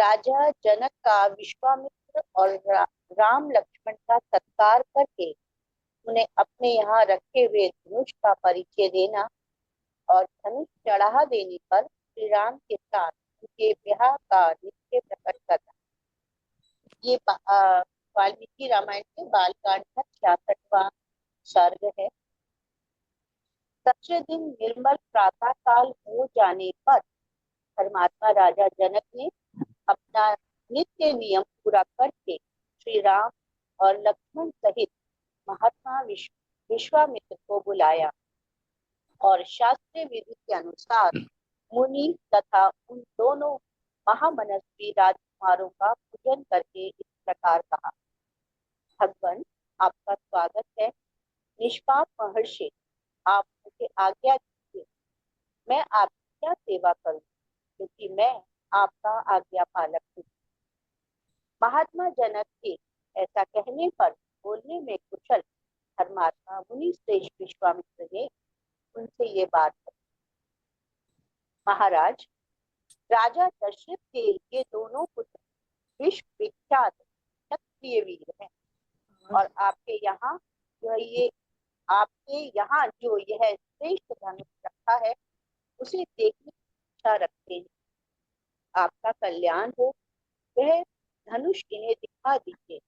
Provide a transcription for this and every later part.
राजा जनक का विश्वामित्र और राम लक्ष्मण का सत्कार करके उन्हें अपने यहाँ रखे हुए धनुष का परिचय देना और धनुष चढ़ा देने पर श्री राम के साथ उनके ब्याह का निश्चय प्रकट करना। ये वाल्मीकि रामायण के बालकांड का 66वां सर्ग है। दूसरे दिन निर्मल प्रातः काल हो जाने पर धर्मात्मा राजा जनक ने अपना नित्य नियम पूरा करके श्री राम और लक्ष्मण सहित महात्मा विश्वामित्र को बुलाया और शास्त्रीय विधि के अनुसार मुनि तथा उन दोनों महामनस्वी राजकुमारों का पूजन करके इस प्रकार कहा। भगवान, आपका स्वागत है। निष्पाप महर्षि, आप मुझे आज्ञा दीजिए, मैं आपकी क्या सेवा करूं, क्योंकि मैं आपका आज्ञा पालक हूँ। महात्मा जनक के ऐसा कहने पर बोलने में कुशल धर्मात्मा मुनि श्रेष्ठ विश्वामित्र ने उनसे ये बात कही। महाराज, राजा दशरथ के ये दोनों पुत्र विश्व विख्यात क्षत्रिय वीर हैं और आपके यहाँ जो यह श्रेष्ठ धनुष रखा है उसे देखने की इच्छा रखते हैं। आपका कल्याण हो, वह धनुष इन्हें दिखा दीजिए,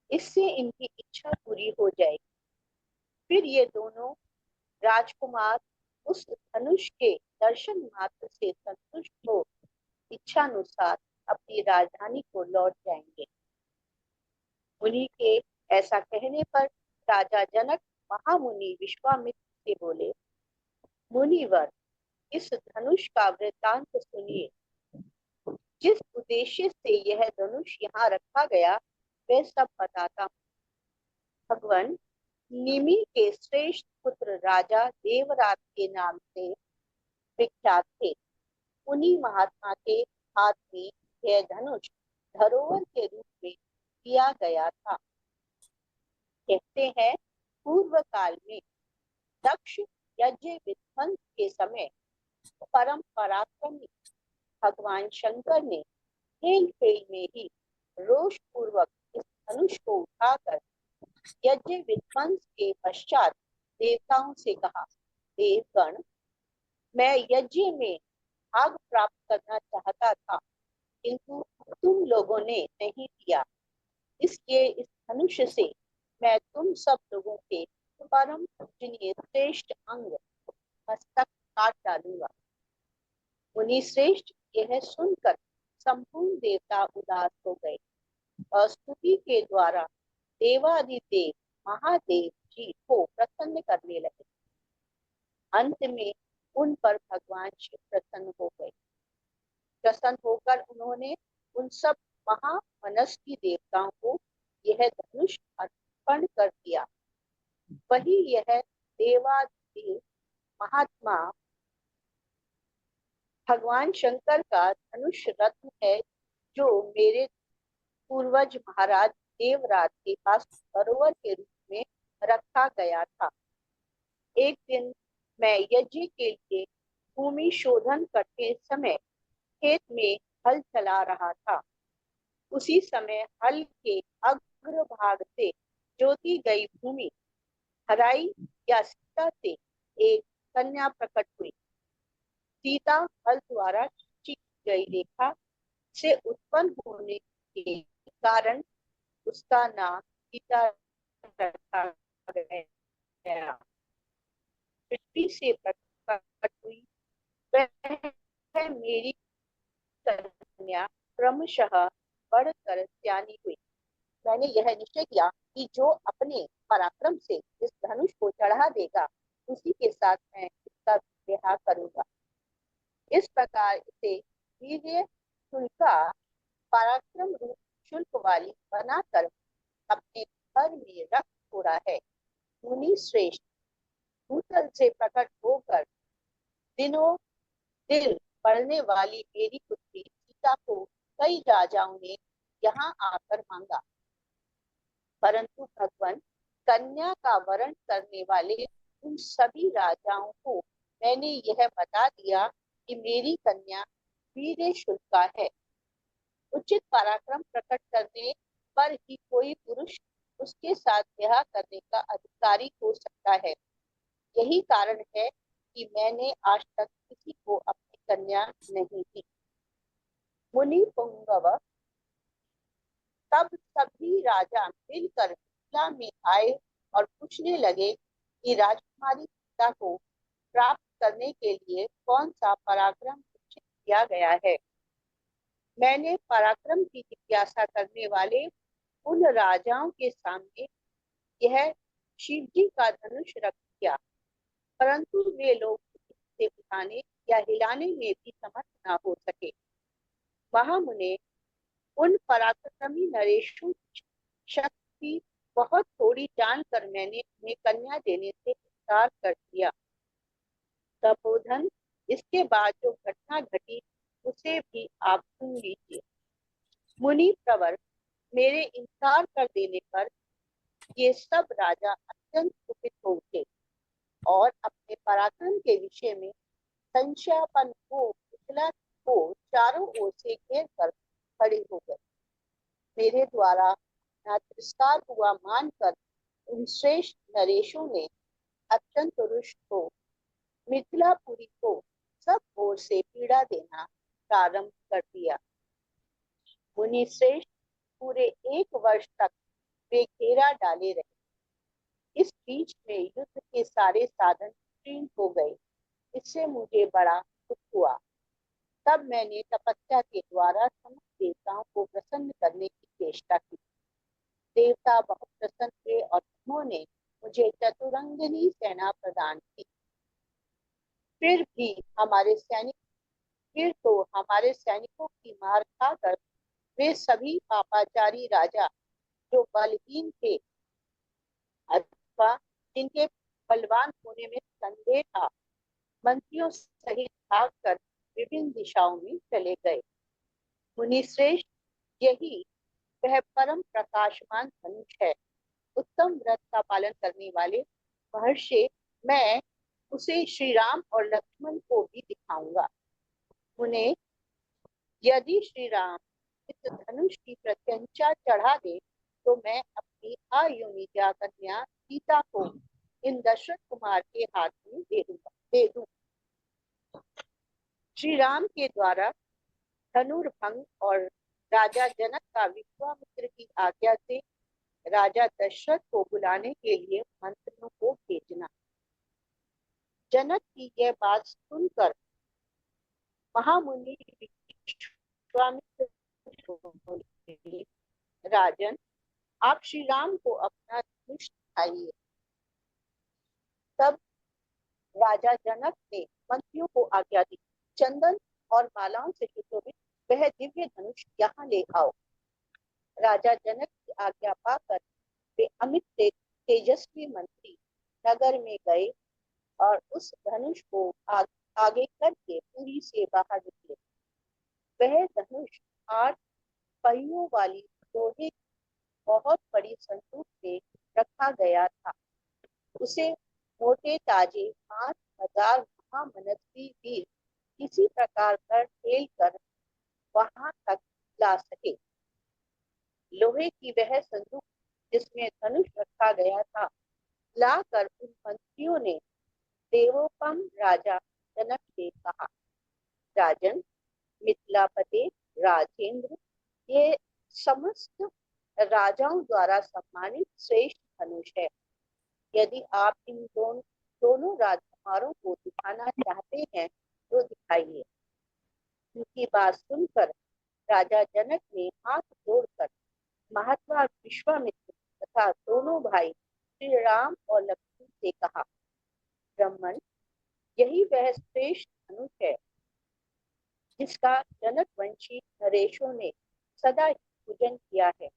इससे इनकी इच्छा पूरी हो जाएगी। फिर ये दोनों राजकुमार उस धनुष के दर्शन मात्र से संतुष्ट हो इच्छानुसार अपनी राजधानी को लौट जाएंगे। मुनि के ऐसा कहने पर राजा जनक महामुनि विश्वामित्र से बोले, मुनिवर, इस धनुष का वृत्तांत सुनिए। जिस उद्देश्य से यह धनुष यहाँ रखा गया वह सब बताता हूँ। भगवान, निमि के श्रेष्ठ पुत्र राजा देवराज के नाम से विख्यात थे। उन्हीं महात्मा के हाथ में यह धनुष धरोहर के रूप में दिया गया था। कहते हैं, पूर्व काल में दक्ष यज्ञ विध्वंस के समय परम पराक्रमी भगवान शंकर ने खेल खेल में ही रोष पूर्वक इस धनुष को उठाकर यज्ञ विध्वंस के पश्चात देवताओं से कहा, देवगण, मैं यज्ञ में भाग प्राप्त करना चाहता था, किंतु तुम लोगों ने नहीं दिया। इसलिए इस धनुष से मैं तुम सब लोगों के परम पूजनीय श्रेष्ठ अंग मस्तक काट डालूंगा। मुनि श्रेष्ठ यह सुनकर संपूर्ण देवता उदास हो गए और स्तुति के द्वारा देवादिदेव महादेव जी को प्रसन्न करने लगे। अंत में उन पर भगवान शिव प्रसन्न हो गए। प्रसन्न होकर उन्होंने उन सब महामनस्वी देवताओं को यह धनुष अर्पण कर दिया। वही यह देवादिदेव महात्मा भगवान शंकर का धनुष रत्न है, जो मेरे पूर्वज महाराज देवराज के पास सरोवर के रूप में रखा गया था। एक दिन मैं यज्ञ के लिए भूमि शोधन करते समय खेत में हल चला रहा था। उसी समय हल के अग्रभाग से जोती गई भूमि हराई या सीता से एक कन्या प्रकट हुई। सीता हल द्वारा खींची गई रेखा से उत्पन्न होने के कारण उसका नाम सीता रखा गया। पृथ्वी से प्रकट हुई वह मेरी कन्या क्रमशः बढ़कर सयानी हुई। मैंने यह निश्चय किया कि जो अपने पराक्रम से इस धनुष को चढ़ा देगा उसी के साथ मैं इसका विवाह करूंगा। इस प्रकार इसे वीर्य शुल्का पराक्रम रूप शुल्क वाली बनाकर अपने घर में रख छोड़ा है। मुनि श्रेष्ठ, भूतल से प्रकट होकर दिनों दिल पढ़ने वाली मेरी पुत्री सीता को कई राजाओं ने यहाँ आकर मांगा, परंतु भगवान, कन्या का वरण करने वाले उन सभी राजाओं को मैंने यह बता दिया कि मेरी कन्या वीर्य शुल्का है। उचित पराक्रम प्रकट करने पर ही कोई पुरुष उसके साथ ब्याह करने का अधिकारी हो सकता है। यही कारण है कि मैंने आज तक किसी को अपनी कन्या नहीं दी। मुनि पुंगव, तब सभी राजा मिलकर मिथिला में आए और पूछने लगे कि राजकुमारी सीता को प्राप्त करने के लिए कौन सा पराक्रम निश्चित किया गया है। मैंने पराक्रम की जिज्ञासा करने वाले उन राजाओं के सामने यह शिव जी का धनुष रख दिया, परंतु वे लोग इसे उठाने या हिलाने में भी समर्थ न हो सके। महामुने, उन पराक्रमी नरेशों की शक्ति बहुत थोड़ी जानकर मैंने उन्हें कन्या देने से इनकार कर दिया। तपोधन, इसके बाद जो घटना घटी उसे भी आप सुन लीजिए। मुनि प्रवर, मेरे इनकार कर देने पर ये सब राजा अत्यंत कुपित हो उठे और अपने पराक्रम के विषय में संशयापन को मिथिला को चारों ओर से घेर कर खड़े हो गए। मेरे द्वारा अपना तिरस्कार हुआ मानकर उन श्रेष्ठ नरेशों ने अत्यंत रुष्ट हो मिथिलापुरी को सब ओर से पीड़ा देना प्रारंभ कर दिया। मुनि श्रेष्ठ पूरे 1 वर्ष तक वे घेरा डाले रहे। इस बीच में युद्ध के सारे साधन क्षीण हो गए। इससे मुझे बड़ा दुख हुआ। तब मैंने तपस्या के द्वारा समस्त देवताओं को प्रसन्न करने की चेष्टा की। देवता बहुत प्रसन्न हुए और उन्होंने मुझे चतुरंगिनी सेना प्रदान की। फिर तो हमारे सैनिकों की मार खाकर वे सभी पापाचारी राजा जो बलहीन थे अथवा जिनके बलवान होने में संदेह था, मंत्रियों सहित भागकर विभिन्न दिशाओं में चले गए। मुनि श्रेष्ठ, यही वह परम प्रकाशमान धनुष है। उत्तम व्रत का पालन करने वाले महर्षि, मैं उसे श्री राम और लक्ष्मण को भी दिखाऊंगा। उन्हें यदि श्री राम इस धनुष की प्रत्यंचा चढ़ा दे तो मैं अपनी अयोनिजा कन्या सीता को इन दशरथ कुमार के हाथ में दे दूं। श्री राम के द्वारा धनुर्भंग और राजा जनक का विश्वामित्र की आज्ञा से राजा दशरथ को बुलाने के लिए मंत्रियों को भेजना। जनक की यह बात सुनकर महामुनि विश्वामित्र, राजन, आप श्री राम को अपना धनुष दिखाइए। तब राजा जनक ने मंत्रियों को आज्ञा दी, चंदन और मालाओं से सुशोभित वह दिव्य धनुष यहाँ ले आओ। राजा जनक की आज्ञा पाकर वे अमित तेजस्वी मंत्री नगर में गए और उस धनुष को आगे करके पुरी से बाहर निकले। वह धनुष 8 पहियों वाली लोहे की बहुत बड़ी संदूक में रखा गया था। उसे मोटे ताजे 5000 महामनस्वी वीर किसी प्रकार कर खेल कर वहां तक ला सके। लोहे की वह संदूक जिसमें धनुष रखा गया था लाकर उन मंत्रियों ने देवोपम राजा जनक से कहा, राजन, मिथिलापति राजेंद्र, ये समस्त राजाओं द्वारा सम्मानित श्रेष्ठ धनुष है। यदि आप इन दोनों राजकुमारों को दिखाना चाहते हैं तो दिखाइए। उनकी बात सुनकर राजा जनक ने हाथ जोड़कर महात्मा विश्वामित्र तथा दोनों भाई श्री राम और लक्ष्मण से कहा, ब्राह्मण, यही वह श्रेष्ठ धनुष है जिसका जनक वंशी नरेशों ने सदा ही पूजन किया है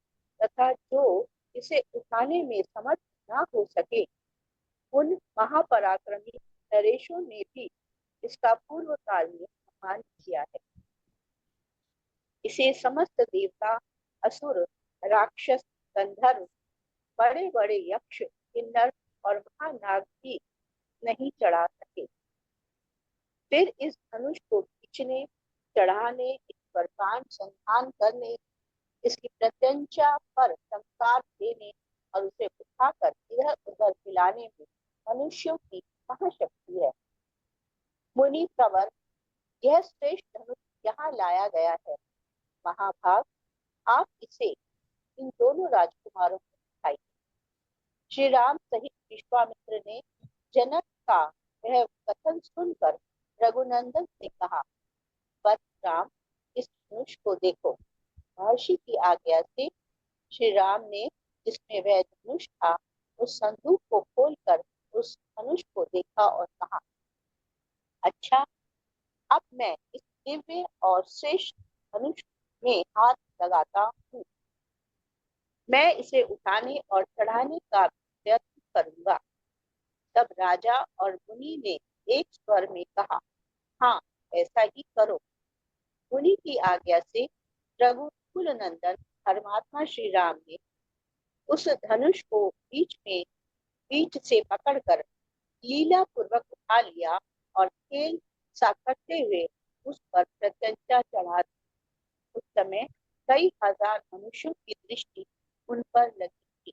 तथा जो इसे उठाने में समर्थ न हो सके, उन महापराक्रमी नरेशों ने भी इसका पूर्व काल में सम्मान किया है। इसे समस्त देवता, असुर, राक्षस, गंधर्व, बड़े बड़े यक्ष, किन्नर और महानाग भी नहीं चढ़ा सके। फिर इस धनुष को खींचने, चढ़ाने, पर बाण संधान करने, इसकी प्रत्यंचा पर संस्कार देने और उसे उठाकर इधर उधर हिलाने में मनुष्यों की कहाँ शक्ति है। मुनि प्रवर, यह श्रेष्ठ धनुष यहाँ लाया गया है। महाभाग, आप इसे इन दोनों राजकुमारों को दिखाइए। श्री राम सहित विश्वामित्र ने जनक का वह कथन सुनकर रघुनंदन से कहा, वत्स राम, इस धनुष को देखो। महर्षि की आज्ञा से श्री राम ने, जिसमें वह धनुष था, उस संदूक को खोलकर उस धनुष को देखा और कहा, अच्छा, अब मैं इस दिव्य और श्रेष्ठ धनुष में हाथ लगाता हूँ। मैं इसे उठाने और चढ़ाने का प्रयत्न करूंगा। तब राजा और मुनि ने एक स्वर में कहा, हाँ, ऐसा ही करो। मुनि की आज्ञा से रघुकुल नंदन धर्मात्मा श्री राम ने उस धनुष को बीच से पकड़कर लीला पूर्वक उठा लिया और खेल सा करते हुए उस पर प्रत्यंचा चढ़ा दी। उस समय कई हजार मनुष्यों की दृष्टि उन पर लगी थी।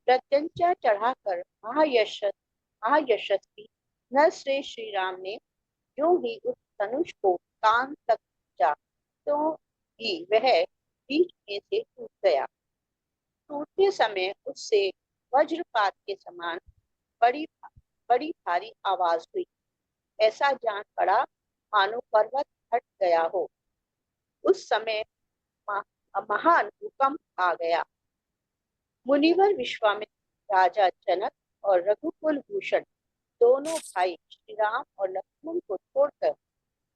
प्रत्यंचा चढ़ाकर महायशस्वी नरश्रेष्ठ श्री राम ने यूं ही उस धनुष को कान तक खींचा तो भी वह बीच में से टूट गया। टूटते समय उससे वज्रपात के समान बड़ी बड़ी भारी आवाज हुई। ऐसा जान पड़ा मानो पर्वत हट गया हो। उस समय महान भूकंप आ गया। मुनिवर विश्वामित्र, राजा जनक और रघुकुल भूषण दोनों भाई श्री राम और लक्ष्मण को छोड़कर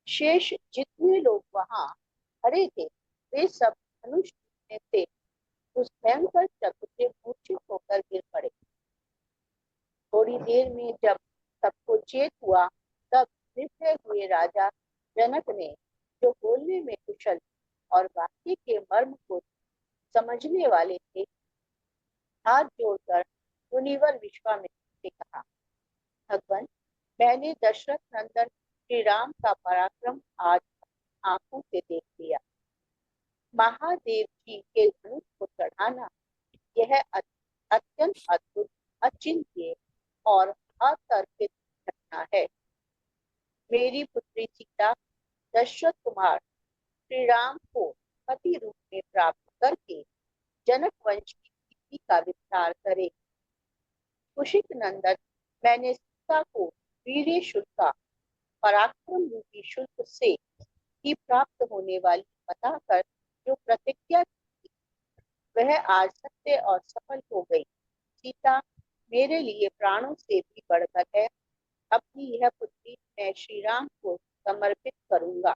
शेष जितने लोग वहां खड़े थे, वे सब धनुष टूटने से उस भयंकर चक्र से मूर्छित होकर गिर पड़े। थोड़ी देर में जब सबको चेत हुआ, तब निर्भय हुए राजा जनक ने, जो बोलने में कुशल और वाक्य के मर्म को समझने वाले थे, हाथ जोड़कर मुनिवर विश्वामित्र से कहा, भगवान, मैंने दशरथ नंदन श्री राम का पराक्रम आज आंखों से देख लिया। महादेव जी के धनुष को चढ़ाना, यह अत्यंत अद्भुत, अचिंत्य और अतर्कित घटना है। मेरी पुत्री सीता दशरथ कुमार श्री राम को पति रूप में प्राप्त करके जनक वंश की कीर्ति का विस्तार करे। कुशिक नंदन, मैंने सीता को वीर्य शुल्का, पराक्रम रूपी शुल्क से ही प्राप्त होने वाली बताकर जो प्रतिज्ञा की, वह आज सत्य और सफल हो गई। सीता मेरे लिए प्राणों से भी बढ़कर है। अपनी यह पुत्री मैं श्री राम को समर्पित करूंगा।